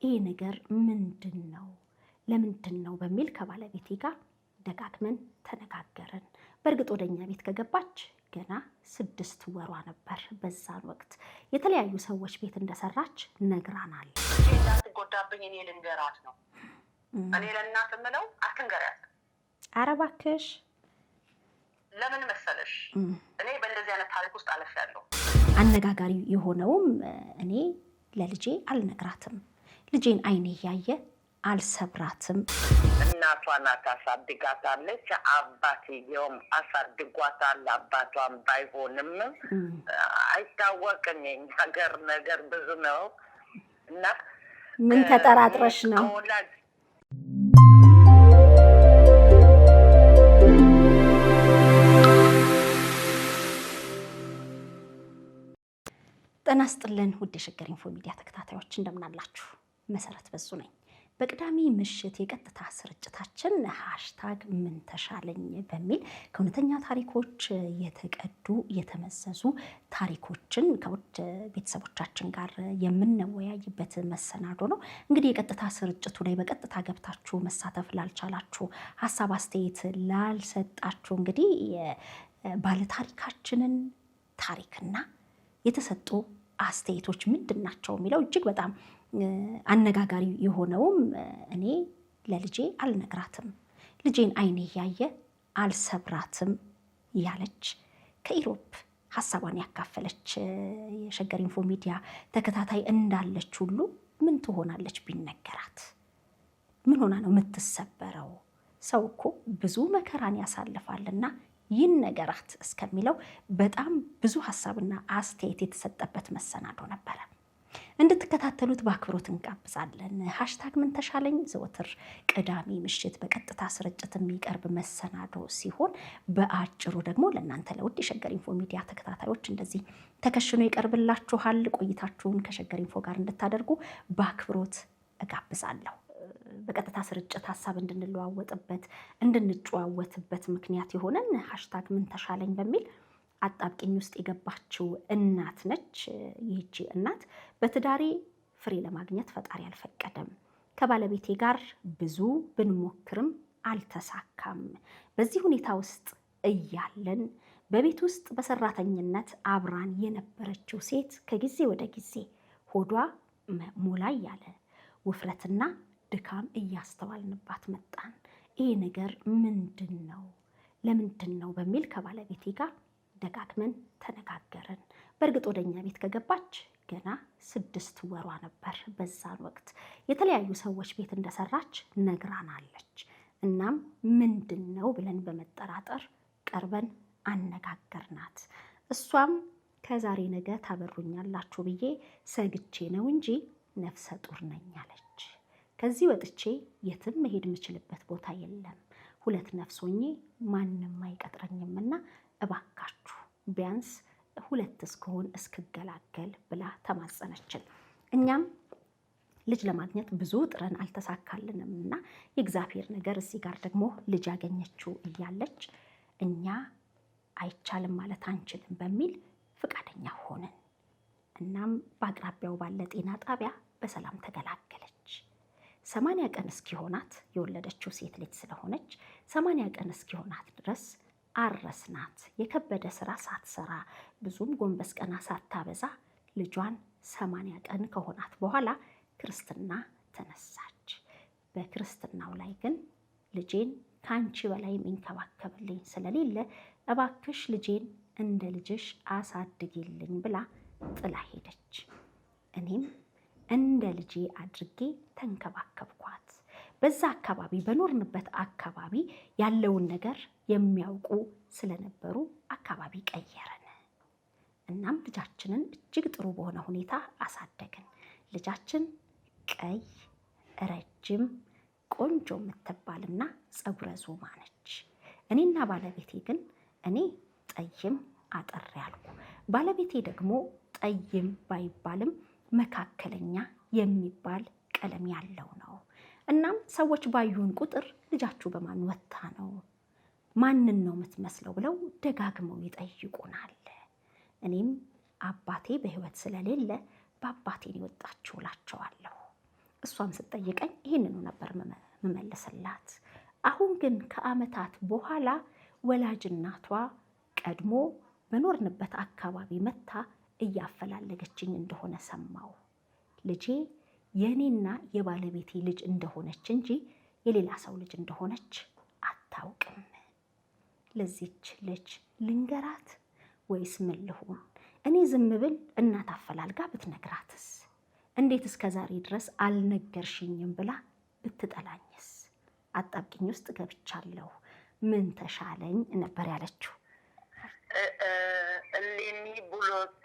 ይሄ ነገር ምንድነው ለምንድነው በሚል ከባለቤቴ ጋር ደጋግመን ተነጋገርን። በእርግጥ ወደኛ ቤት ከገባች ገና 6 ወሯ ነበር። በዛን ወቅት የተለያዩ ሰዎች ቤት እንደሰራች ነግራናል። እንዳትጎዳብኝ እኔ ልንገራት ነው። እኔ ለእናት የምለው አትንገሪያት። ኧረ እባክሽ። ለምን መሰለሽ እኔ በእንደዚህ አይነት ታሪክ ውስጥ አልፌያለሁ። አነጋጋሪ የሆነውም እኔ ለልጄ አልነግራትም፣ ልጄን አይኔ እያየ አልሰብራትም። እናቷ ናት አሳድጋታለች፣ አባትየውም አሳድጓታል። አባቷም ባይሆንም አይታወቅም። የሀገር ነገር ብዙ ነው እና ምን ተጠራጥረሽ ነው? ጤና ይስጥልን ውድ የሸገር ኢንፎ ሚዲያ ተከታታዮች እንደምን አላችሁ? መሰረት በዙ ነኝ። በቅዳሜ ምሽት የቀጥታ ስርጭታችን #ምን ተሻለኝ በሚል ከእውነተኛ ታሪኮች የተቀዱ የተመዘዙ ታሪኮችን ከውድ ቤተሰቦቻችን ጋር የምንወያይበት መሰናዶ ነው። እንግዲህ የቀጥታ ስርጭቱ ላይ በቀጥታ ገብታችሁ መሳተፍ ላልቻላችሁ፣ ሀሳብ አስተያየት ላልሰጣችሁ እንግዲህ ባለታሪካችንን ታሪክና የተሰጡ አስተያየቶች ምንድናቸው የሚለው እጅግ በጣም አነጋጋሪ የሆነውም እኔ ለልጄ አልነግራትም፣ ልጄን አይኔ እያየ አልሰብራትም ያለች ከኢሮፕ ሀሳቧን ያካፈለች የሸገር ኢንፎ ሚዲያ ተከታታይ እንዳለች ሁሉ ምን ትሆናለች ቢነገራት? ምን ሆና ነው የምትሰበረው? ሰው እኮ ብዙ መከራን ያሳልፋልና ይነገራት እስከሚለው በጣም ብዙ ሀሳብና አስተያየት የተሰጠበት መሰናዶ ነበረ። እንድትከታተሉት በአክብሮት እንጋብዛለን። #ምን ተሻለኝ ዘወትር ቅዳሜ ምሽት በቀጥታ ስርጭት የሚቀርብ መሰናዶ ሲሆን በአጭሩ ደግሞ ለእናንተ ለውድ የሸገር ኢንፎ ሚዲያ ተከታታዮች እንደዚህ ተከሽኖ ይቀርብላችኋል። ቆይታችሁን ከሸገር ኢንፎ ጋር እንድታደርጉ በአክብሮት እጋብዛለሁ። በቀጥታ ስርጭት ሀሳብ እንድንለዋወጥበት እንድንጨዋወትበት ምክንያት የሆነን #ምን ተሻለኝ በሚል አጣብቂኝ ውስጥ የገባችው እናት ነች። ይህቺ እናት በትዳሬ ፍሬ ለማግኘት ፈጣሪ አልፈቀደም፣ ከባለቤቴ ጋር ብዙ ብንሞክርም አልተሳካም። በዚህ ሁኔታ ውስጥ እያለን በቤት ውስጥ በሰራተኝነት አብራን የነበረችው ሴት ከጊዜ ወደ ጊዜ ሆዷ ሞላ ያለ ውፍረትና ድካም እያስተዋልንባት መጣን። ይሄ ነገር ምንድን ነው ለምንድን ነው በሚል ከባለቤቴ ጋር ደጋግመን ተነጋገርን። በእርግጥ ወደኛ ቤት ከገባች ገና 6 ወሯ ነበር። በዛን ወቅት የተለያዩ ሰዎች ቤት እንደሰራች ነግራናለች። እናም ምንድን ነው ብለን በመጠራጠር ቀርበን አነጋገርናት። እሷም ከዛሬ ነገ ታበሩኛላችሁ ብዬ ሰግቼ ነው እንጂ ነፍሰ ጡር ነኝ አለች። ከዚህ ወጥቼ የትም መሄድ የምችልበት ቦታ የለም፣ 2 ነፍስ ሆኜ ማንም አይቀጥረኝምና እባካችሁ ቢያንስ 2 እስከሆን እስክገላገል ብላ ተማጸነችን። እኛም ልጅ ለማግኘት ብዙ ጥረን አልተሳካልንም እና የእግዚአብሔር ነገር እዚህ ጋር ደግሞ ልጅ ያገኘችው እያለች እኛ አይቻልም ማለት አንችልም በሚል ፈቃደኛ ሆነን እናም በአቅራቢያው ባለ ጤና ጣቢያ በሰላም ተገላገለች። 80 ቀን እስኪሆናት የወለደችው ሴት ልጅ ስለሆነች 80 ቀን እስኪሆናት ድረስ አረስናት። የከበደ ስራ ሳትሰራ ብዙም ጎንበስ ቀና ሳታበዛ ልጇን 80 ቀን ከሆናት በኋላ ክርስትና ተነሳች። በክርስትናው ላይ ግን ልጄን ከአንቺ በላይ የሚንከባከብልኝ ስለሌለ እባክሽ ልጄን እንደ ልጅሽ አሳድጊልኝ ብላ ጥላ ሄደች። እኔም እንደ ልጄ አድርጌ ተንከባከብኳት። በዛ አካባቢ በኖርንበት አካባቢ ያለውን ነገር የሚያውቁ ስለነበሩ አካባቢ ቀየረን። እናም ልጃችንን እጅግ ጥሩ በሆነ ሁኔታ አሳደግን። ልጃችን ቀይ፣ ረጅም፣ ቆንጆ የምትባልና ፀጉረ ዞማ ነች። እኔና ባለቤቴ ግን እኔ ጠይም አጠር ያልኩ፣ ባለቤቴ ደግሞ ጠይም ባይባልም መካከለኛ የሚባል ቀለም ያለው ነው። እናም ሰዎች ባዩን ቁጥር ልጃችሁ በማን ወታ ነው፣ ማንን ነው የምትመስለው ብለው ደጋግመው ይጠይቁናል። እኔም አባቴ በህይወት ስለሌለ በአባቴ ነው የወጣችሁ እላቸዋለሁ። እሷም ስትጠይቀኝ ይህንኑ ነበር መመለስላት። አሁን ግን ከዓመታት በኋላ ወላጅ እናቷ ቀድሞ በኖርንበት አካባቢ መታ እያፈላለገችኝ እንደሆነ ሰማው። ልጄ የኔና የባለቤቴ ልጅ እንደሆነች እንጂ የሌላ ሰው ልጅ እንደሆነች አታውቅም። ለዚች ልጅ ልንገራት ወይስ ምን ልሁን? እኔ ዝም ብል እናት አፈላልጋ ብትነግራትስ? እንዴት እስከ ዛሬ ድረስ አልነገርሽኝም ብላ ብትጠላኝስ? አጣብቂኝ ውስጥ ገብቻለሁ። ምን ተሻለኝ ነበር ያለችው። እሌኒ ቡሎት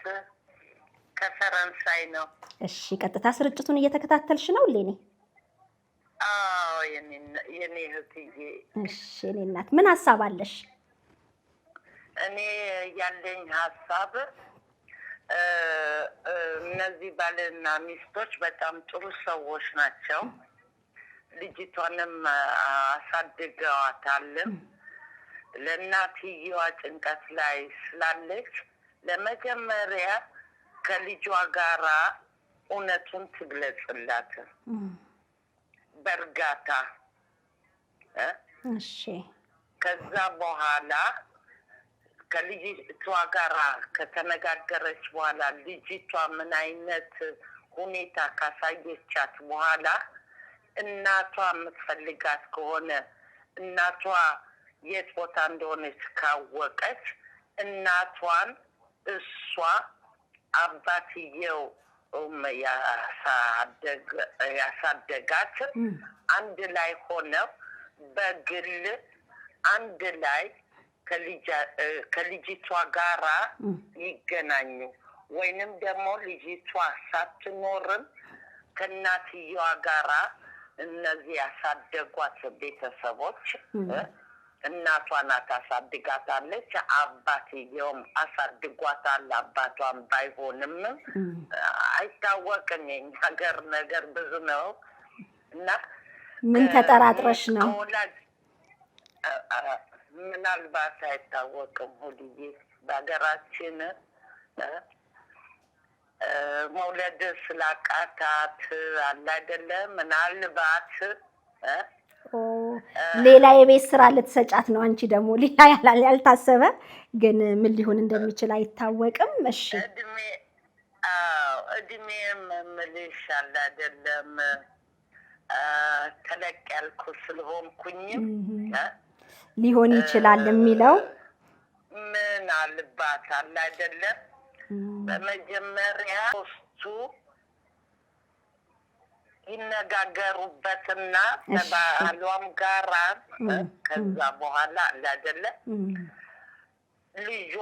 ከፈረንሳይ ነው። እሺ፣ ቀጥታ ስርጭቱን እየተከታተልሽ ነው እሌኒ? አዎ የኔ እህትዬ። እሺ የኔ እናት ምን ሀሳብ አለሽ? እኔ ያለኝ ሀሳብ እነዚህ ባልና ሚስቶች በጣም ጥሩ ሰዎች ናቸው። ልጅቷንም አሳድገዋታልም። ለእናትየዋ ጭንቀት ላይ ስላለች ለመጀመሪያ ከልጇ ጋራ እውነቱን ትግለጽላት በእርጋታ። እሺ ከዛ በኋላ ከልጅቷ ጋራ ከተነጋገረች በኋላ ልጅቷ ምን አይነት ሁኔታ ካሳየቻት በኋላ እናቷ የምትፈልጋት ከሆነ እናቷ የት ቦታ እንደሆነች ካወቀች እናቷን እሷ አባትየው ያሳደጋት አንድ ላይ ሆነው በግል አንድ ላይ ከልጅቷ ጋራ ይገናኙ። ወይንም ደግሞ ልጅቷ ሳትኖርም ከእናትየዋ ጋራ እነዚህ ያሳደጓት ቤተሰቦች እናቷ ናት አሳድጋታለች፣ አባትየውም አሳድጓታል። አባቷም ባይሆንም አይታወቅም። ሀገር ነገር ብዙ ነው እና ምን ተጠራጥረሽ ነው? ምናልባት አይታወቅም። ሁልዬ በሀገራችን መውለድ ስላቃታት አለ አይደለ? ምናልባት ሌላ የቤት ስራ ልትሰጫት ነው። አንቺ ደግሞ ሌላ ያልታሰበ ግን ምን ሊሆን እንደሚችል አይታወቅም። እሺ እድሜም ምልሽ አለ አይደለም? ተለቅ ያልኩ ስለሆንኩኝም ሊሆን ይችላል የሚለው ምን አልባት አለ አይደለም? በመጀመሪያ ሶስቱ ይነጋገሩበትና ከባሏም ጋራ ከዛ በኋላ አለ አይደለም? ልጇ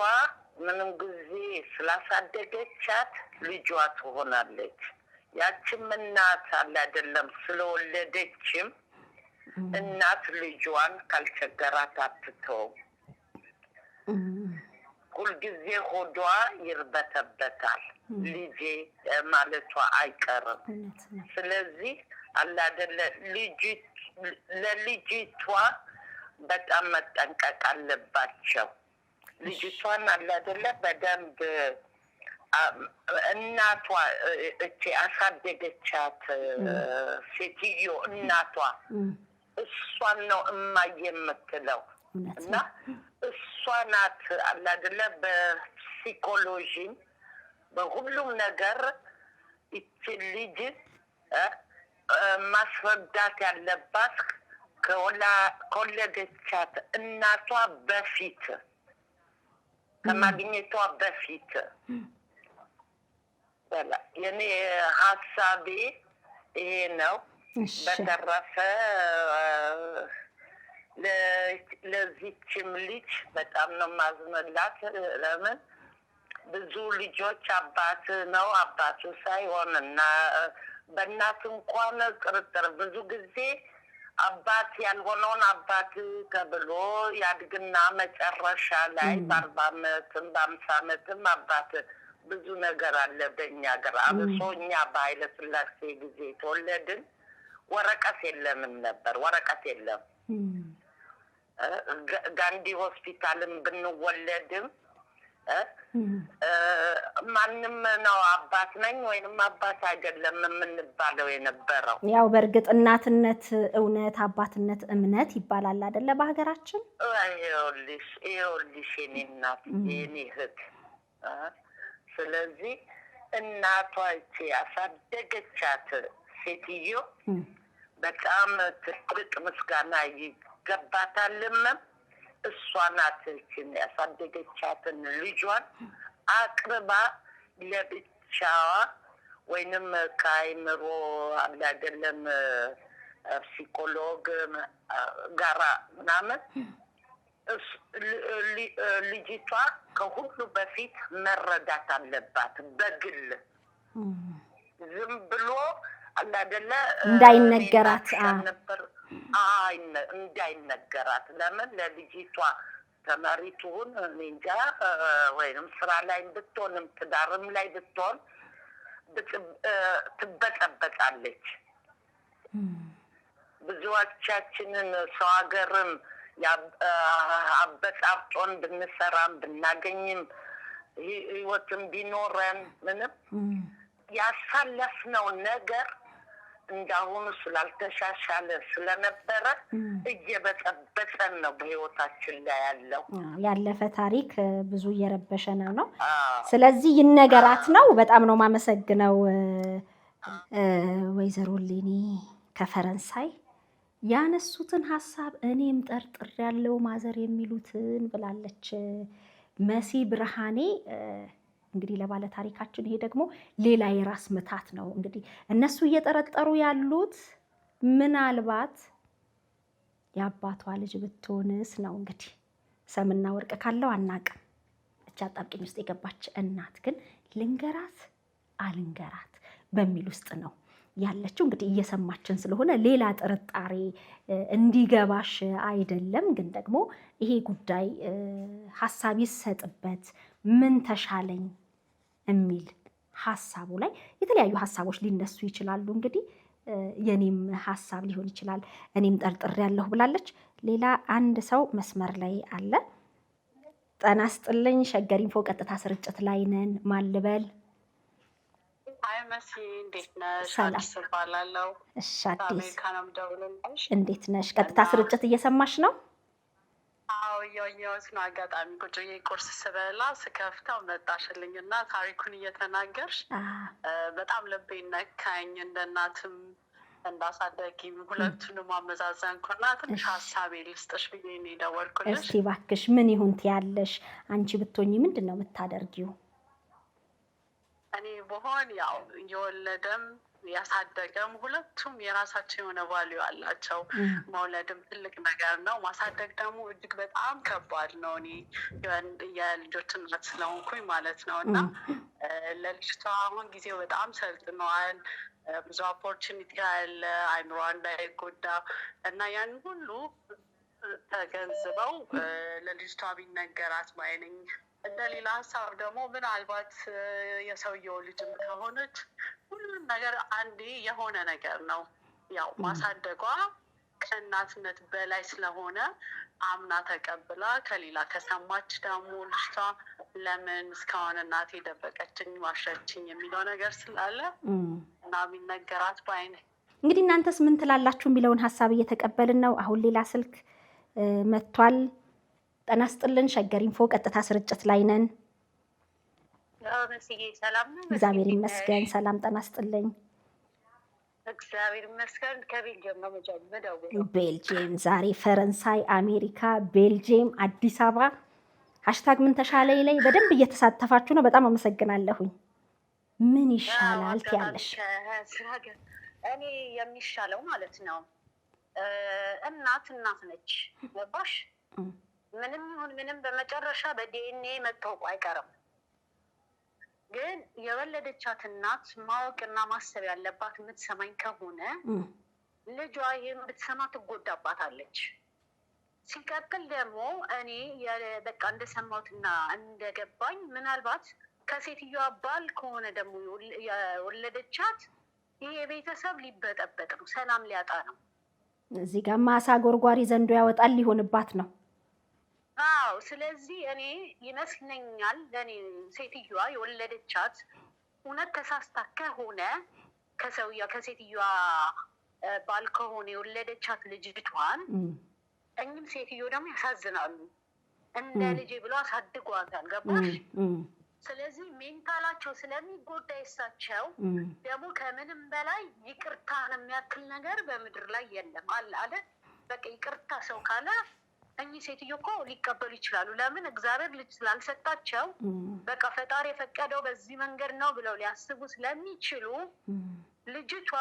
ምንም ጊዜ ስላሳደገቻት ልጇ ትሆናለች። ያችም እናት አለ አይደለም? ስለወለደችም እናት ልጇን ካልቸገራት አትተውም። ሁልጊዜ ሆዷ ይርበተበታል። ልጄ ማለቷ አይቀርም። ስለዚህ አለ አይደለ? ለልጅቷ በጣም መጠንቀቅ አለባቸው። ልጅቷን አለ አይደለ? በደንብ እናቷ እቺ አሳደገቻት ሴትዮ እናቷ እሷን ነው እማዬ የምትለው እና እሷ ናት አለ አይደለ? በሳይኮሎጂም በሁሉም ነገር እቺ ልጅ ማስረዳት ያለባት ከወለደቻት እናቷ በፊት ከማግኘቷ በፊት። የኔ ሀሳቤ ይሄ ነው። በተረፈ ለዚችም ልጅ በጣም ነው ማዝንላት። ለምን ብዙ ልጆች አባት ነው አባቱ ሳይሆን እና በእናት እንኳን ጥርጥር ብዙ ጊዜ አባት ያልሆነውን አባት ተብሎ ያድግና መጨረሻ ላይ በ40 ዓመትም በ50 ዓመትም አባት ብዙ ነገር አለ በእኛ ሀገር። አብሶ እኛ በኃይለ ሥላሴ ጊዜ ተወለድን። ወረቀት የለንም ነበር፣ ወረቀት የለም። ጋንዲ ሆስፒታልም ብንወለድም ማንም ነው አባት ነኝ ወይንም አባት አይደለም የምንባለው የነበረው። ያው በእርግጥ እናትነት እውነት፣ አባትነት እምነት ይባላል አይደለ በሀገራችን። ይኸውልሽ የኔ እናት የኔ እህት፣ ስለዚህ እናቷ እቺ ያሳደገቻት ሴትዮ በጣም ትልቅ ምስጋና ይገባታልም። እሷ ናት እችን ያሳደገቻትን ልጇን አቅርባ ለብቻዋ ወይንም ከአይምሮ አለ አይደለም ፕሲኮሎግ ጋራ ምናምን ልጅቷ ከሁሉ በፊት መረዳት አለባት። በግል ዝም ብሎ አለ አይደለ እንዳይነገራት ነበር እንዳይነገራት። ለምን ለልጅቷ ተማሪ ትሁን እንጃ ወይንም ስራ ላይ ብትሆንም ትዳርም ላይ ብትሆን ትበጠበጣለች። ብዙዎቻችንን ሰው ሀገርም አበጣብጦን ብንሰራም ብናገኝም ህይወትም ቢኖረን ምንም ያሳለፍነው ነገር እንዳሁኑ ስላልተሻሻለ ስለነበረ እየበጠበጠን ነው በህይወታችን ላይ ያለው። ያለፈ ታሪክ ብዙ እየረበሸን ነው። ስለዚህ ይነገራት ነው። በጣም ነው ማመሰግነው ወይዘሮ ሌኒ ከፈረንሳይ ያነሱትን ሀሳብ እኔም ጠርጥር ያለው ማዘር የሚሉትን ብላለች መሲ ብርሃኔ። እንግዲህ ለባለ ታሪካችን ይሄ ደግሞ ሌላ የራስ ምታት ነው። እንግዲህ እነሱ እየጠረጠሩ ያሉት ምናልባት የአባቷ ልጅ ብትሆንስ ነው። እንግዲህ ሰምና ወርቅ ካለው አናቅም። ብቻ አጣብቂኝ ውስጥ የገባች እናት ግን ልንገራት አልንገራት በሚል ውስጥ ነው ያለችው። እንግዲህ እየሰማችን ስለሆነ ሌላ ጥርጣሬ እንዲገባሽ አይደለም። ግን ደግሞ ይሄ ጉዳይ ሀሳብ ይሰጥበት፣ ምን ተሻለኝ የሚል ሀሳቡ ላይ የተለያዩ ሀሳቦች ሊነሱ ይችላሉ። እንግዲህ የኔም ሀሳብ ሊሆን ይችላል። እኔም ጠርጥሬ ያለሁ ብላለች። ሌላ አንድ ሰው መስመር ላይ አለ። ጤና ይስጥልኝ። ሸገር ኢንፎ ቀጥታ ስርጭት ላይ ነን። ማን ልበል? አይ መሲ እንዴት ነሽ? ሰላም አዲስ እባላለሁ። እሺ አዲስ አሜሪካ ነው የምደውልልሽ። እንዴት ነሽ? ቀጥታ ስርጭት እየሰማሽ ነው? አዎ እያየሁት ነው። አጋጣሚ ቁጭ ብዬ ቁርስ ስበላ ስከፍተው መጣሽልኝ እና ታሪኩን እየተናገርሽ በጣም ልቤን ነካኝ። እንደ እናትም እንዳሳደጊም ሁለቱንም አመዛዘንኩና ትንሽ ሀሳቤ ልስጥሽ ብዬ ነው የደወልኩልሽ። እስቲ እባክሽ ምን ይሁን ትያለሽ? አንቺ ብትሆኚ ምንድን ነው የምታደርጊው? እኔ በሆን ያው የወለደም ያሳደገም ሁለቱም የራሳቸው የሆነ ቫልዩ አላቸው። መውለድም ትልቅ ነገር ነው። ማሳደግ ደግሞ እጅግ በጣም ከባድ ነው። እኔ የልጆች እናት ስለሆንኩኝ ማለት ነው እና ለልጅቷ አሁን ጊዜው በጣም ሰልጥነዋል። ብዙ ኦፖርቹኒቲ አለ፣ አይምሯ እንዳይጎዳ እና ያን ሁሉ ተገንዝበው ለልጅቷ ቢነገራት ባይነኝ። እንደ ሌላ ሀሳብ ደግሞ ምናልባት የሰውየው ልጅም ከሆነች ሁሉም ነገር አንዴ የሆነ ነገር ነው። ያው ማሳደጓ ከእናትነት በላይ ስለሆነ አምና ተቀብላ ከሌላ ከሰማች ደግሞ ልጅቷ ለምን እስካሁን እናቴ ደበቀችኝ ዋሸችኝ የሚለው ነገር ስላለ እና ቢነገራት ባይነ። እንግዲህ እናንተስ ምን ትላላችሁ የሚለውን ሀሳብ እየተቀበልን ነው። አሁን ሌላ ስልክ መጥቷል። ጤና ይስጥልን። ሸገር ኢንፎ ቀጥታ ስርጭት ላይ ነን። ሰላም ነው? እግዚአብሔር ይመስገን። ሰላም ጤና ይስጥልኝ። እግዚአብሔር ይመስገን። ከቤልጅየም ነው የምደውለው። ቤልጅየም ዛሬ ፈረንሳይ፣ አሜሪካ፣ ቤልጅየም፣ አዲስ አበባ ሀሽታግ ምን ተሻለኝ ላይ በደንብ እየተሳተፋችሁ ነው። በጣም አመሰግናለሁኝ። ምን ይሻላል ትያለሽ? እኔ የሚሻለው ማለት ነው እናት ነች ገባሽ? ምንም ይሁን ምንም በመጨረሻ በዲኤንኤ መታወቁ አይቀርም። ግን የወለደቻት እናት ማወቅና ማሰብ ያለባት የምትሰማኝ ከሆነ ልጇ ይሄን ብትሰማ ትጎዳባታለች። ሲቀጥል ደግሞ እኔ በቃ እንደሰማሁትና እንደገባኝ ምናልባት ከሴትዮዋ ባል ከሆነ ደግሞ የወለደቻት ይሄ ቤተሰብ ሊበጠበጥ ነው፣ ሰላም ሊያጣ ነው። እዚህ ጋር ማሳ ጎርጓሪ ዘንዶ ያወጣል ሊሆንባት ነው። አዎ ስለዚህ እኔ ይመስለኛል ለኔ ሴትዮዋ የወለደቻት እውነት ተሳስታ ከሆነ ከሴትዮዋ ባል ከሆነ የወለደቻት ልጅቷን እኚህም ሴትዮ ደግሞ ያሳዝናሉ። እንደ ልጄ ብሎ አሳድጓታል። ገባሽ? ስለዚህ ሜንታላቸው ስለሚጎዳ የሳቸው ደግሞ ከምንም በላይ ይቅርታን የሚያክል ነገር በምድር ላይ የለም አለ። በቃ ይቅርታ ሰው ካለ እኚህ ሴትዮ እኮ ሊቀበሉ ይችላሉ። ለምን? እግዚአብሔር ልጅ ስላልሰጣቸው በቃ ፈጣሪ የፈቀደው በዚህ መንገድ ነው ብለው ሊያስቡ ስለሚችሉ ልጅቷ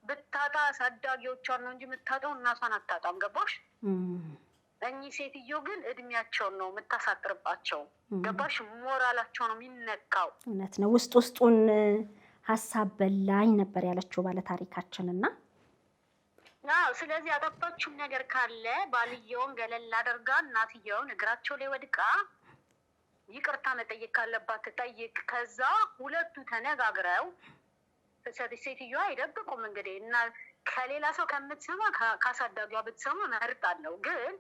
ብታጣ አሳዳጊዎቿን ነው እንጂ የምታጣው እናቷን አታጣም። ገባሽ? እኚህ ሴትዮ ግን እድሜያቸውን ነው የምታሳጥርባቸው። ገባሽ? ሞራላቸው ነው የሚነካው። እውነት ነው። ውስጡን ሀሳብ በላኝ ነበር ያለችው ባለታሪካችን እና ስለዚህ ያጠፋችው ነገር ካለ ባልየውን ገለል አድርጋ እናትየውን እግራቸው ላይ ወድቃ ይቅርታ መጠየቅ ካለባት ትጠይቅ። ከዛ ሁለቱ ተነጋግረው ሴትዮዋ አይደብቁም እንግዲህ እና ከሌላ ሰው ከምትሰማ ካሳዳጊዋ ብትሰማ መርጣለሁ። ግን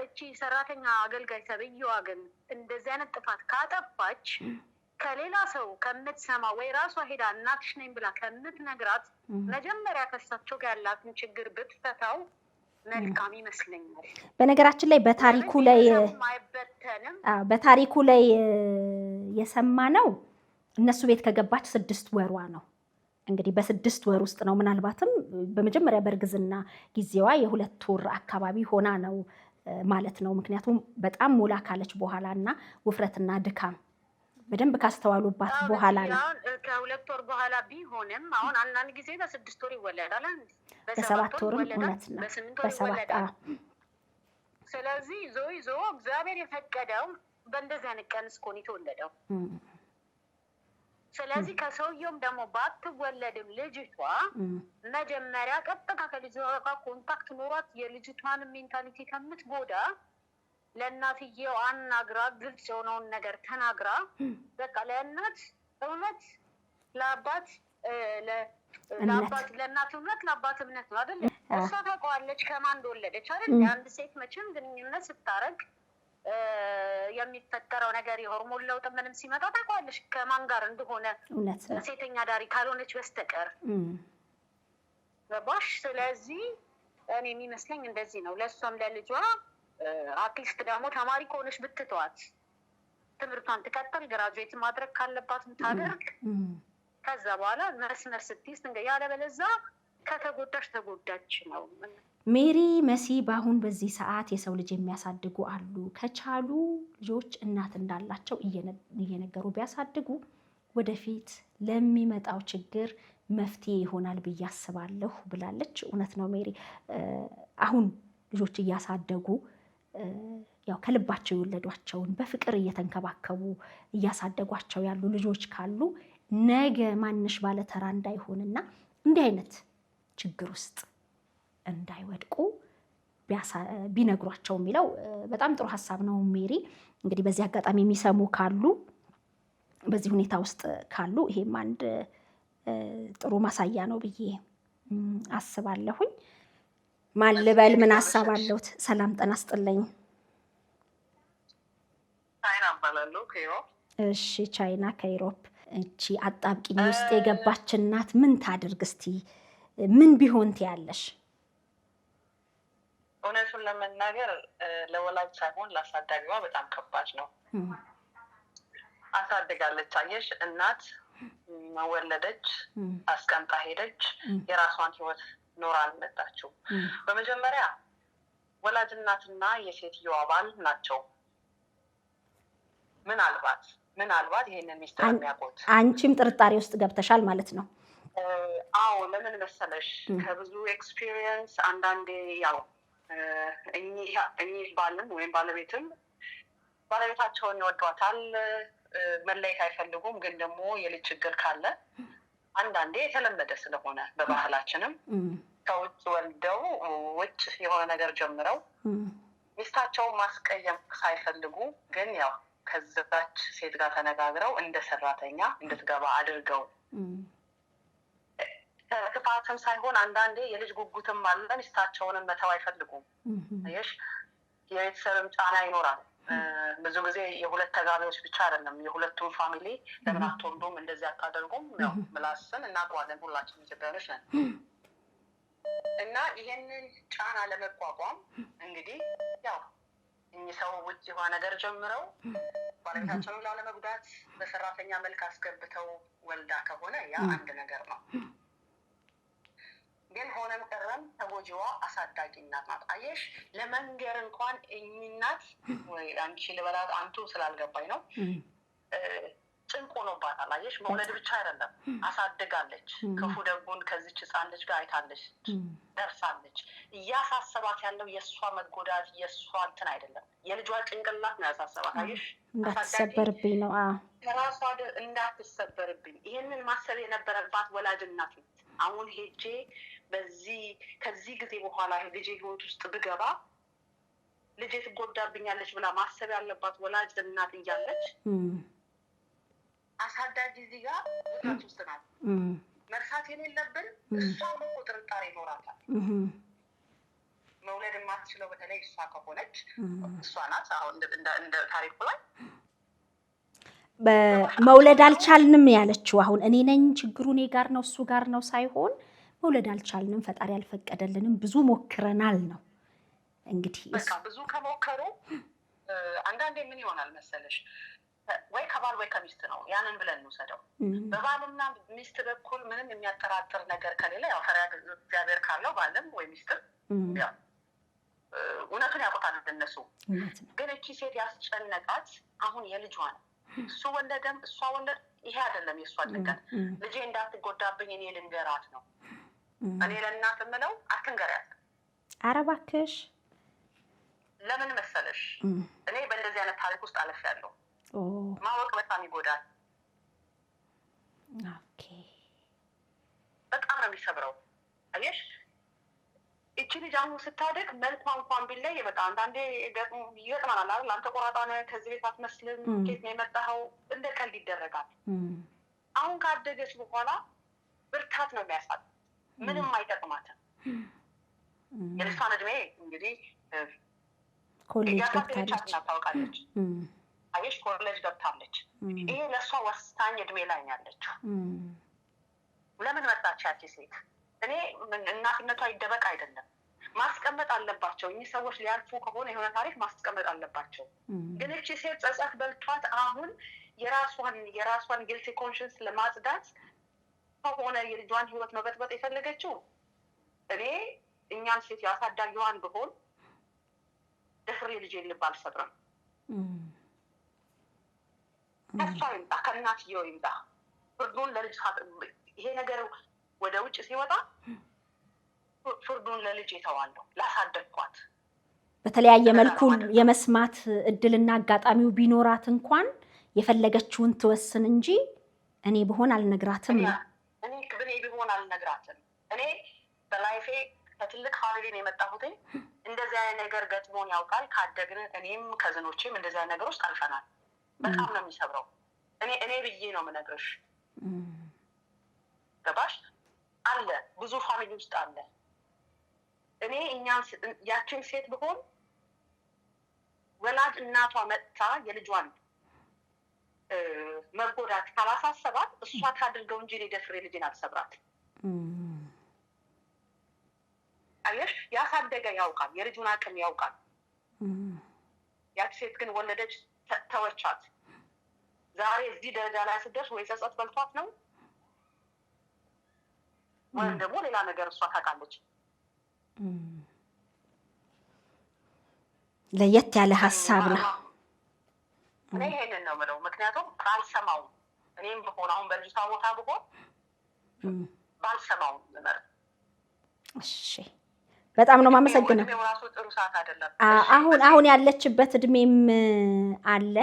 እቺ ሰራተኛ አገልጋይ ተብዬዋ ግን እንደዚህ አይነት ጥፋት ካጠፋች ከሌላ ሰው ከምትሰማ ወይ ራሷ ሄዳ እናትሽ ነኝ ብላ ከምትነግራት መጀመሪያ ከሳቸው ጋር ያላትን ችግር ብትፈታው መልካም ይመስለኛል። በነገራችን ላይ በታሪኩ ላይ የሰማነው እነሱ ቤት ከገባች 6 ወሯ ነው። እንግዲህ በ6 ወር ውስጥ ነው ምናልባትም በመጀመሪያ በእርግዝና ጊዜዋ የ2 ወር አካባቢ ሆና ነው ማለት ነው። ምክንያቱም በጣም ሞላ ካለች በኋላ እና ውፍረትና ድካም በደንብ ካስተዋሉባት በኋላ ነው። ከ2 ወር በኋላ ቢሆንም አሁን አንዳንድ ጊዜ በ6 ወር ይወለዳል፣ በ7 ወርም እውነት ነው፣ በ8 ወር ይወለዳል። ስለዚህ ይዞ እግዚአብሔር የፈቀደው በእንደዚህ አይነት ቀን እስኮን የተወለደው። ስለዚህ ከሰውየውም ደግሞ ባትወለድም ልጅቷ መጀመሪያ ቀጥታ ከልጅቷ ጋር ኮንታክት ኖሯት የልጅቷን ሜንታሊቲ ከምትጎዳ ለእናትየው አናግራ ግልጽ የሆነውን ነገር ተናግራ በቃ ለእናት እውነት ለአባት ለእናት እውነት ለአባት እምነት ነው አይደል? እሷ ታውቀዋለች ከማን እንደወለደች አይደል? አንድ ሴት መቼም ግንኙነት ስታረግ የሚፈጠረው ነገር የሆርሞን ለውጥ ምንም ሲመጣ ታውቀዋለች ከማን ጋር እንደሆነ ሴተኛ ዳሪ ካልሆነች በስተቀር ገባሽ? ስለዚህ እኔ የሚመስለኝ እንደዚህ ነው። ለእሷም ለልጇ አትሊስት ደግሞ ተማሪ ከሆነች ብትተዋት ትምህርቷን ትቀጥል፣ ግራጁዌት ማድረግ ካለባት ምታደርግ፣ ከዛ በኋላ መስመር ስትይዝ እንግዲህ ያለበለዚያ ከተጎዳሽ ተጎዳች ነው። ሜሪ መሲ በአሁን በዚህ ሰዓት የሰው ልጅ የሚያሳድጉ አሉ። ከቻሉ ልጆች እናት እንዳላቸው እየነገሩ ቢያሳድጉ ወደፊት ለሚመጣው ችግር መፍትሄ ይሆናል ብዬ አስባለሁ ብላለች። እውነት ነው ሜሪ። አሁን ልጆች እያሳደጉ ያው ከልባቸው የወለዷቸውን በፍቅር እየተንከባከቡ እያሳደጓቸው ያሉ ልጆች ካሉ ነገ ማንሽ ባለተራ እንዳይሆንና እንዲህ አይነት ችግር ውስጥ እንዳይወድቁ ቢነግሯቸው የሚለው በጣም ጥሩ ሀሳብ ነው ሜሪ። እንግዲህ በዚህ አጋጣሚ የሚሰሙ ካሉ በዚህ ሁኔታ ውስጥ ካሉ ይሄም አንድ ጥሩ ማሳያ ነው ብዬ አስባለሁኝ። ማን ልበል? ምን ሀሳብ አለሁት? ሰላም ጤና ይስጥልኝ። እሺ ቻይና ከኢሮፕ። እቺ አጣብቂኝ ውስጥ የገባች እናት ምን ታድርግ እስቲ? ምን ቢሆን ትያለሽ? እውነቱን ለመናገር ለወላጅ ሳይሆን ለአሳዳጊዋ በጣም ከባድ ነው። አሳድጋለች። አየሽ፣ እናት ወለደች፣ አስቀምጣ ሄደች፣ የራሷን ህይወት ኖራ አልመጣችው። በመጀመሪያ ወላጅ እናትና የሴትዮዋ ባል ናቸው ምናልባት ይሄንን ሚስጥር የሚያውቁት። አንቺም ጥርጣሬ ውስጥ ገብተሻል ማለት ነው? አዎ። ለምን መሰለሽ? ከብዙ ኤክስፒሪየንስ አንዳንዴ ያው እኚህ ባልም ወይም ባለቤታቸውን ይወዷታል፣ መለየት አይፈልጉም። ግን ደግሞ የልጅ ችግር ካለ አንዳንዴ የተለመደ ስለሆነ በባህላችንም ከውጭ ወልደው ውጭ የሆነ ነገር ጀምረው ሚስታቸውን ማስቀየም ሳይፈልጉ ግን ያው ከዛች ሴት ጋር ተነጋግረው እንደ ሰራተኛ እንድትገባ አድርገው ክፋትም ሳይሆን አንዳንዴ የልጅ ጉጉትም አለ። ሚስታቸውንም መተው አይፈልጉም። እሺ፣ የቤተሰብም ጫና ይኖራል። ብዙ ጊዜ የሁለት ተጋቢዎች ብቻ አይደለም የሁለቱም ፋሚሊ ለምን አትወልዱም እንደዚህ አታደርጉም ያው ምላስን እናውቀዋለን ሁላችንም ኢትዮጵያውያኖች ነን እና ይሄንን ጫና ለመቋቋም እንግዲህ ያው እኚህ ሰው ውጭ የሆነ ነገር ጀምረው ባለቤታቸውን ላለመጉዳት በሰራተኛ መልክ አስገብተው ወልዳ ከሆነ ያ አንድ ነገር ነው። ግን ሆነም ቀረም ተጎጂዋ አሳዳጊ እናት ናት። አየሽ ለመንገር እንኳን እናት ወይ አንቺ ልበላት አንቱ ስላልገባኝ ነው ጭንቅ ሆኖባታል። አየሽ መውለድ ብቻ አይደለም አሳድጋለች። ክፉ ደጉን ከዚች ሕፃን ልጅ ጋር አይታለች ደርሳለች። እያሳሰባት ያለው የእሷ መጎዳት የእሷ እንትን አይደለም የልጇ ጭንቅላት ነው ያሳሰባት። አየሽ እንዳትሰበርብኝ ነው ከራሷ እንዳትሰበርብኝ ይሄንን ማሰብ የነበረባት ወላጅ እናት ናት። አሁን ሄጄ ከዚህ ጊዜ በኋላ ልጄ ህይወት ውስጥ ብገባ ልጄ ትጎዳብኛለች ብላ ማሰብ ያለባት ወላጅ እናት እያለች አሳዳጊ እዚህ ጋር ውጥረት ውስጥ ናት። መርሳት የሌለብን እሷም እኮ ጥርጣሬ ይኖራታል። መውለድ የማትችለው በተለይ እሷ ከሆነች እሷ ናት። አሁን እንደ ታሪኩ ላይ መውለድ አልቻልንም ያለችው አሁን እኔ ነኝ ችግሩ እኔ ጋር ነው እሱ ጋር ነው ሳይሆን መውለድ አልቻልንም ፈጣሪ አልፈቀደልንም ብዙ ሞክረናል ነው እንግዲህ በቃ ብዙ ከሞከሩ አንዳንዴ ምን ይሆናል መሰለሽ ወይ ከባል ወይ ከሚስት ነው ያንን ብለን እንውሰደው። በባልና ሚስት በኩል ምንም የሚያጠራጥር ነገር ከሌለ ያው ፈሪሃ እግዚአብሔር ካለው ባልም ወይ ሚስትም ያው እውነቱን ያውቁታል እነሱ። ግን እቺ ሴት ያስጨነቃት አሁን የልጇ ነው። እሱ ወለደም እሷ ወለድ ይሄ አይደለም የእሷ ጭንቀት። ልጄ እንዳትጎዳብኝ እኔ ልንገራት ነው። እኔ ለእናት የምለው አትንገሪያት። ኧረ እባክሽ ለምን መሰለሽ እኔ በእንደዚህ አይነት ታሪክ ውስጥ አልፌያለሁ። ማወቅ በጣም ይጎዳል። ኦኬ በጣም ነው የሚሰብረው። አየሽ እቺ ልጅ አሁን ስታደግ መልኳ እንኳን ቢለይ በቃ አንዳንዴ ይገጥመናል አይደል? አንተ ቆራጣ ነህ ከዚህ ቤት አትመስልም ከየት ነው የመጣኸው እንደ ቀልድ ይደረጋል። አሁን ካደገች በኋላ ብርታት ነው የሚያሳጥ ምንም አይጠቅማትም። የልሷን እድሜ እንግዲህ ኮሌጅ ገብታለች ታውቃለች። አየሽ ኮሌጅ ገብታለች። ይሄ ለእሷ ወሳኝ እድሜ ላይ ያለችው። ለምን መጣች ያቺ ሴት? እኔ እናትነቷ ይደበቅ አይደለም ማስቀመጥ አለባቸው። እኚህ ሰዎች ሊያልፉ ከሆነ የሆነ ታሪክ ማስቀመጥ አለባቸው። ግን እቺ ሴት ጸጸት በልቷት አሁን የራሷን ጊልቲ ኮንሽንስ ለማጽዳት ከሆነ የልጇን ህይወት መበጥበጥ የፈለገችው እኔ እኛም ሴት ያሳዳጊዋን ብሆን ደፍሬ ልጄን ልብ አልሰብርም። ከሷ ይምጣ ከእናትየው ይምጣ ፍርዱን ለልጅ ይሄ ነገር ወደ ውጭ ሲወጣ ፍርዱን ለልጅ የተዋለሁ ላሳደግኳት። በተለያየ መልኩ የመስማት እድልና አጋጣሚው ቢኖራት እንኳን የፈለገችውን ትወስን እንጂ እኔ ብሆን አልነግራትም ነው። እኔ ብሆን አልነግራትም። እኔ በላይፌ ከትልቅ ፋሚሊ ነው የመጣሁት። እንደዚህ አይነት ነገር ገጥሞን ያውቃል። ካደግን እኔም ከዝኖቼም እንደዚህ አይነት ነገር ውስጥ አልፈናል። በጣም ነው የሚሰብረው። እኔ ብዬ ነው የምነግርሽ። ገባሽ? አለ ብዙ ፋሚሊ ውስጥ አለ። እኔ ያችን ሴት ብሆን ወላጅ እናቷ መጥታ የልጇን መጎዳት ካላሳሰባት እሷ ታድርገው እንጂ እኔ ደፍሬ ልጄን አልሰብራት። አየሽ ያሳደገ ያውቃል፣ የልጁን አቅም ያውቃል። ያቺ ሴት ግን ወለደች ተወቻት። ዛሬ እዚህ ደረጃ ላይ ስትደርስ ወይ ጸጸት በልቷት ነው ወይም ደግሞ ሌላ ነገር እሷ ታውቃለች። ለየት ያለ ሀሳብ ነው። እኔ ይሄንን ነው የምለው። ምክንያቱም ባልሰማውም እኔም ብሆን አሁን በልጅቷ ቦታ ብሆን ባልሰማውም ነበር። እሺ በጣም ነው የማመሰግነው። ራሱ ጥሩ ሰዓት አይደለም። አሁን ያለችበት እድሜም አለ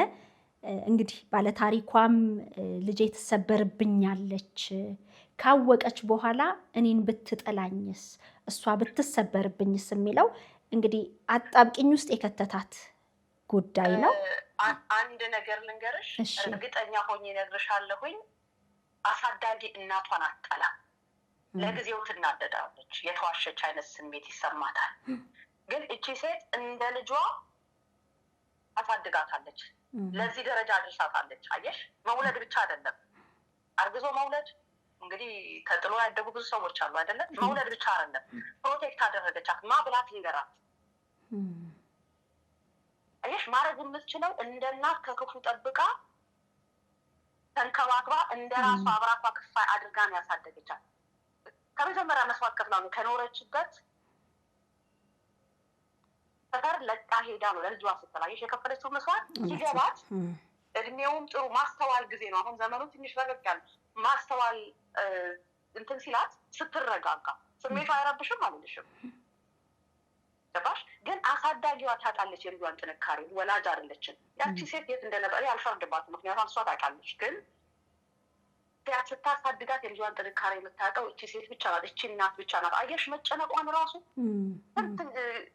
እንግዲህ ባለታሪኳም ልጄ ትሰበርብኛለች ካወቀች በኋላ እኔን ብትጠላኝስ እሷ ብትሰበርብኝስ የሚለው እንግዲህ አጣብቂኝ ውስጥ የከተታት ጉዳይ ነው። አንድ ነገር ልንገርሽ፣ እርግጠኛ ሆኜ እነግርሻለሁኝ። አሳዳጊ እናቷን አትጠላ። ለጊዜው ትናደዳለች፣ የተዋሸች አይነት ስሜት ይሰማታል። ግን እቺ ሴት እንደ ልጇ አሳድጋታለች። ለዚህ ደረጃ አድርሳታለች። አየሽ መውለድ ብቻ አይደለም አርግዞ መውለድ እንግዲህ ተጥሎ ያደጉ ብዙ ሰዎች አሉ አይደለም። መውለድ ብቻ አይደለም ፕሮቴክት አደረገቻት። ማብላት ይንገራት። አየሽ ማድረግ የምትችለው እንደ እናት ከክፉ ጠብቃ ተንከባክባ እንደራሷ አብራኳ ክፋይ አድርጋ ነው ያሳደገቻት። ከመጀመሪያ መስዋዕት ከፍላ ነው ከኖረችበት ሰፈር ለቃ ሄዳ ነው ለልጇ ስትል አየሽ የከፈለችው መስዋዕት ሲገባት እድሜውም ጥሩ ማስተዋል ጊዜ ነው። አሁን ዘመኑ ትንሽ ረገግ ያለ ማስተዋል እንትን ሲላት ስትረጋጋ ስሜቷ አይረብሽም አልልሽም። ገባሽ? ግን አሳዳጊዋ ታጣለች የልጇን ጥንካሬ። ወላጅ አይደለችም። ያቺ ሴት የት እንደነበረ አልፈርድባትም፣ ምክንያቱም እሷ ታውቃለች። ግን ያ ስታሳድጋት የልጇን ጥንካሬ የምታውቀው እቺ ሴት ብቻ ናት፣ እቺ እናት ብቻ ናት። አየሽ መጨነቋን ራሱ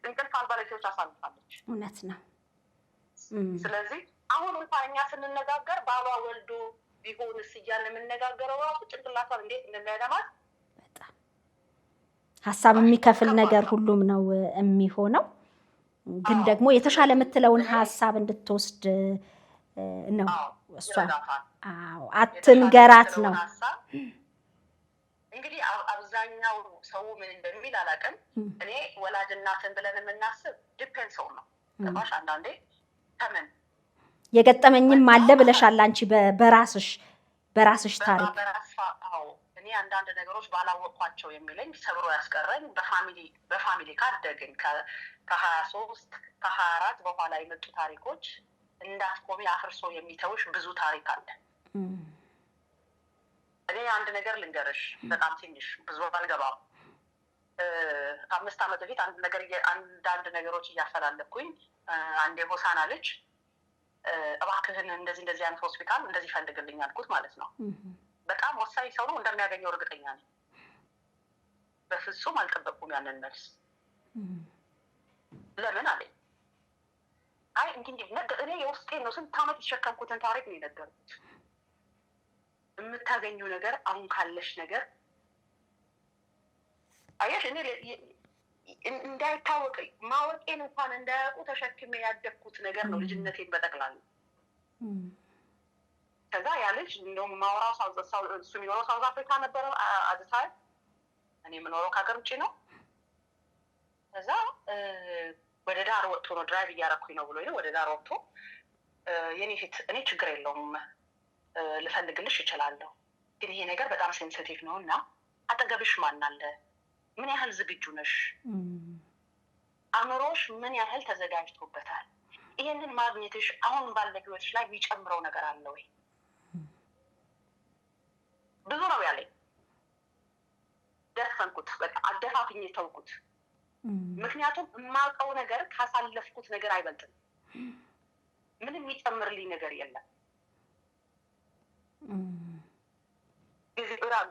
እንቅልፍ አልባ ሌሊቶች አሳልፋለች። እውነት ነው። ስለዚህ አሁን እንኳን እኛ ስንነጋገር ባሏ ወልዶ ቢሆንስ እያልን የምንነጋገረው ራሱ ጭንቅላቷን እንዴት እንደሚያደማት በጣም ሀሳብ የሚከፍል ነገር ሁሉም ነው የሚሆነው። ግን ደግሞ የተሻለ የምትለውን ሀሳብ እንድትወስድ ነው እሷ። አትንገራት ነው እንግዲህ አብዛኛው ሰው ምን እንደሚል አላውቅም። እኔ ወላጅ እናትን ብለን የምናስብ ዲፔንድ ሰው ነው። ገባሽ? አንዳንዴ ተመን የገጠመኝም አለ ብለሻል አንቺ በራስሽ ታሪክ። እኔ አንዳንድ ነገሮች ባላወቅኳቸው የሚለኝ ሰብሮ ያስቀረኝ በፋሚሊ ካደግን ከ23 ከ24 በኋላ የመጡ ታሪኮች እንዳትቆሚ አፍርሶ የሚተውሽ ብዙ ታሪክ አለ። እኔ አንድ ነገር ልንገርሽ፣ በጣም ትንሽ ብዙ አልገባም። 5 ዓመት በፊት አንዳንድ ነገሮች እያፈላለኩኝ አንዴ ሆሳና ልጅ እባክህን እንደዚህ አይነት ሆስፒታል እንደዚህ ፈልግልኝ አልኩት ማለት ነው። በጣም ወሳኝ ሰው ነው፣ እንደሚያገኘው እርግጠኛ ነኝ። በፍጹም አልጠበቅኩም ያንን መልስ። ለምን አለኝ። አይ እንግዲህ እኔ የውስጤን ነው ስንት ዓመት የተሸከምኩትን ታሪክ ነው የነገርኩት። የምታገኘው ነገር አሁን ካለሽ ነገር አየሽ፣ እኔ እንዳይታወቅ ማወቄን እንኳን እንዳያውቁ ተሸክሜ ያደግኩት ነገር ነው ልጅነቴን በጠቅላላ። ከዛ ያ ልጅ እንደውም ማውራው እሱ የሚኖረው ሳውዝ አፍሪካ ነበረ አድሳይ፣ እኔ የምኖረው ከሀገር ውጭ ነው። ከዛ ወደ ዳር ወጥቶ ነው ድራይቭ እያደረኩኝ ነው ብሎ ወደ ዳር ወጥቶ የኔ ፊት እኔ ችግር የለውም ልፈልግልሽ እችላለሁ፣ ግን ይሄ ነገር በጣም ሴንሲቲቭ ነው እና አጠገብሽ ማን አለ? ምን ያህል ዝግጁ ነሽ? አእምሮሽ ምን ያህል ተዘጋጅቶበታል? ይሄንን ማግኘትሽ አሁን ባለ ህይወትሽ ላይ የሚጨምረው ነገር አለ ወይ? ብዙ ነው ያለኝ። ደፈንኩት፣ በቃ አደፋፍኝ ተውኩት። ምክንያቱም የማውቀው ነገር ካሳለፍኩት ነገር አይበልጥም። ምንም የሚጨምርልኝ ነገር የለም።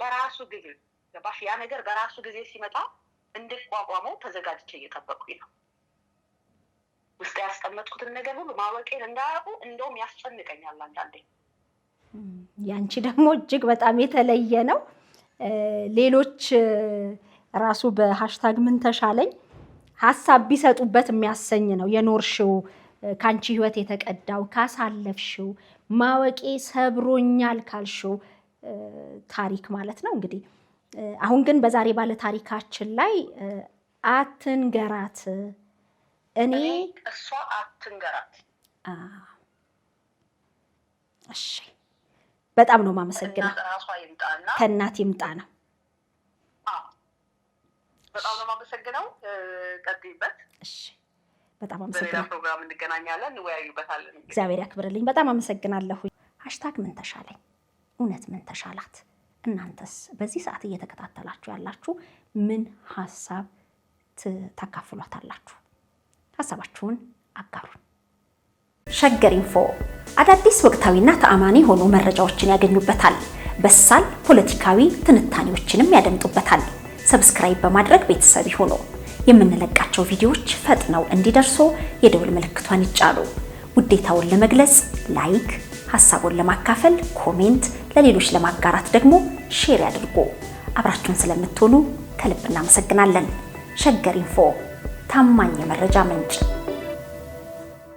በራሱ ጊዜ ገባሽ? ያ ነገር በራሱ ጊዜ ሲመጣ እንድቋቋመው ተዘጋጅቼ እየጠበቅኩኝ ነው። ውስጥ ያስቀመጥኩትን ነገር ሁሉ ማወቄን እንዳያውቁ እንደውም ያስጨንቀኛል አንዳንዴ። ያንቺ ደግሞ እጅግ በጣም የተለየ ነው። ሌሎች ራሱ በሃሽታግ ምን ተሻለኝ ሀሳብ ቢሰጡበት የሚያሰኝ ነው። የኖርሽው ከአንቺ ህይወት የተቀዳው ካሳለፍሽው ማወቄ ሰብሮኛል ካልሽው ታሪክ ማለት ነው። እንግዲህ አሁን ግን በዛሬ ባለ ታሪካችን ላይ አትንገራት፣ እኔ እሷ አትንገራት። እሺ፣ በጣም ነው የማመሰግነው። ከእናት ይምጣ ነው። በጣም ነው የማመሰግነው። ቀጥይበት። እሺ፣ በጣም አመሰግናለሁ። ፕሮግራም እንገናኛለን፣ እንወያዩበታለን። እግዚአብሔር ያክብርልኝ። በጣም አመሰግናለሁ። ሃሽታግ ምን ተሻለኝ፣ እውነት ምን ተሻላት? እናንተስ በዚህ ሰዓት እየተከታተላችሁ ያላችሁ ምን ሀሳብ ታካፍሏታላችሁ? ሀሳባችሁን አጋሩን። ሸገር ኢንፎ አዳዲስ ወቅታዊና ተአማኒ የሆኑ መረጃዎችን ያገኙበታል። በሳል ፖለቲካዊ ትንታኔዎችንም ያደምጡበታል። ሰብስክራይብ በማድረግ ቤተሰብ ይሁኑ። የምንለቃቸው ቪዲዮዎች ፈጥነው እንዲደርሱ የደውል ምልክቷን ይጫኑ። ውዴታውን ለመግለጽ ላይክ፣ ሀሳቡን ለማካፈል ኮሜንት፣ ለሌሎች ለማጋራት ደግሞ ሼር ያድርጉ። አብራችሁን ስለምትሆኑ ከልብ እናመሰግናለን። ሸገር ኢንፎ ታማኝ የመረጃ ምንጭ።